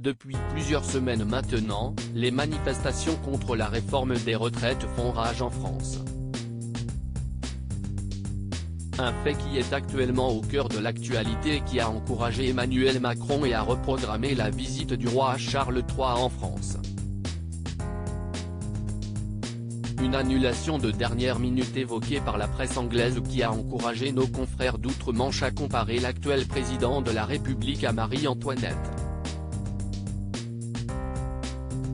Depuis plusieurs semaines maintenant, les manifestations contre la réforme des retraites font rage en France. Un fait qui est actuellement au cœur de l'actualité et qui a encouragé Emmanuel Macron à reprogrammer la visite du roi Charles III en France. Une annulation de dernière minute évoquée par la presse anglaise qui a encouragé nos confrères d'outre-Manche à comparer l'actuel président de la République à Marie-Antoinette.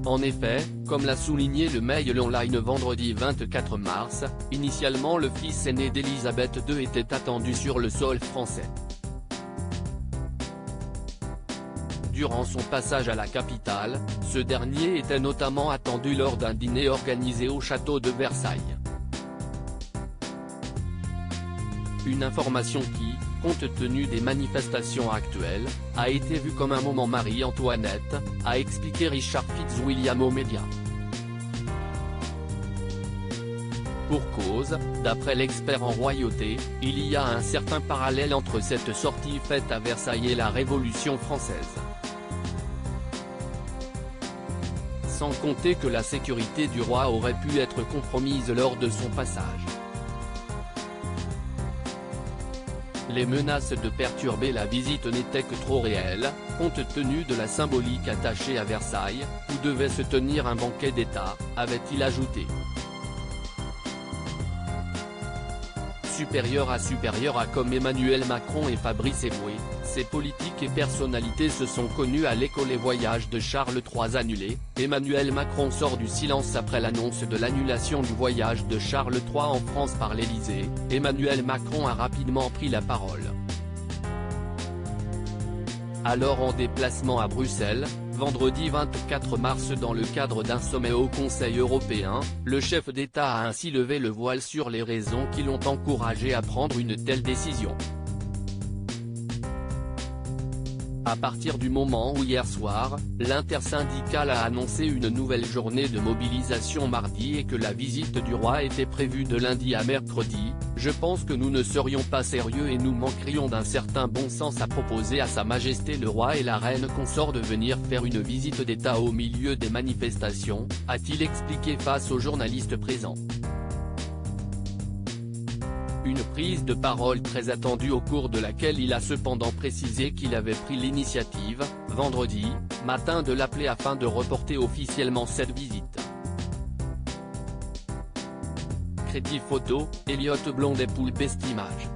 En effet, comme l'a souligné le Mail Online vendredi 24 mars, initialement le fils aîné d'Elisabeth II était attendu sur le sol français. Durant son passage à la capitale, ce dernier était notamment attendu lors d'un dîner organisé au château de Versailles. Une information qui, compte tenu des manifestations actuelles, a été vue comme un moment Marie-Antoinette, a expliqué Richard Fitzwilliam aux médias. Pour cause, d'après l'expert en royauté, il y a un certain parallèle entre cette sortie faite à Versailles et la Révolution française. Sans compter que la sécurité du roi aurait pu être compromise lors de son passage. Les menaces de perturber la visite n'étaient que trop réelles, compte tenu de la symbolique attachée à Versailles, où devait se tenir un banquet d'État, avait-il ajouté. Supérieur à comme Emmanuel Macron et Fabrice Eboué, ces politiques et personnalités se sont connus à l'écho. Les voyages de Charles III annulés, Emmanuel Macron sort du silence après l'annonce de l'annulation du voyage de Charles III en France par l'Élysée. Emmanuel Macron a rapidement pris la parole. Alors en déplacement à Bruxelles, vendredi 24 mars dans le cadre d'un sommet au Conseil européen, le chef d'État a ainsi levé le voile sur les raisons qui l'ont encouragé à prendre une telle décision. À partir du moment où hier soir, l'intersyndicale a annoncé une nouvelle journée de mobilisation mardi et que la visite du roi était prévue de lundi à mercredi, je pense que nous ne serions pas sérieux et nous manquerions d'un certain bon sens à proposer à Sa Majesté le roi et la reine consort de venir faire une visite d'État au milieu des manifestations, a-t-il expliqué face aux journalistes présents. Une prise de parole très attendue au cours de laquelle il a cependant précisé qu'il avait pris l'initiative, vendredi matin, de l'appeler afin de reporter officiellement cette visite. Crédit photo, Elliott Blondet Poulpe Image.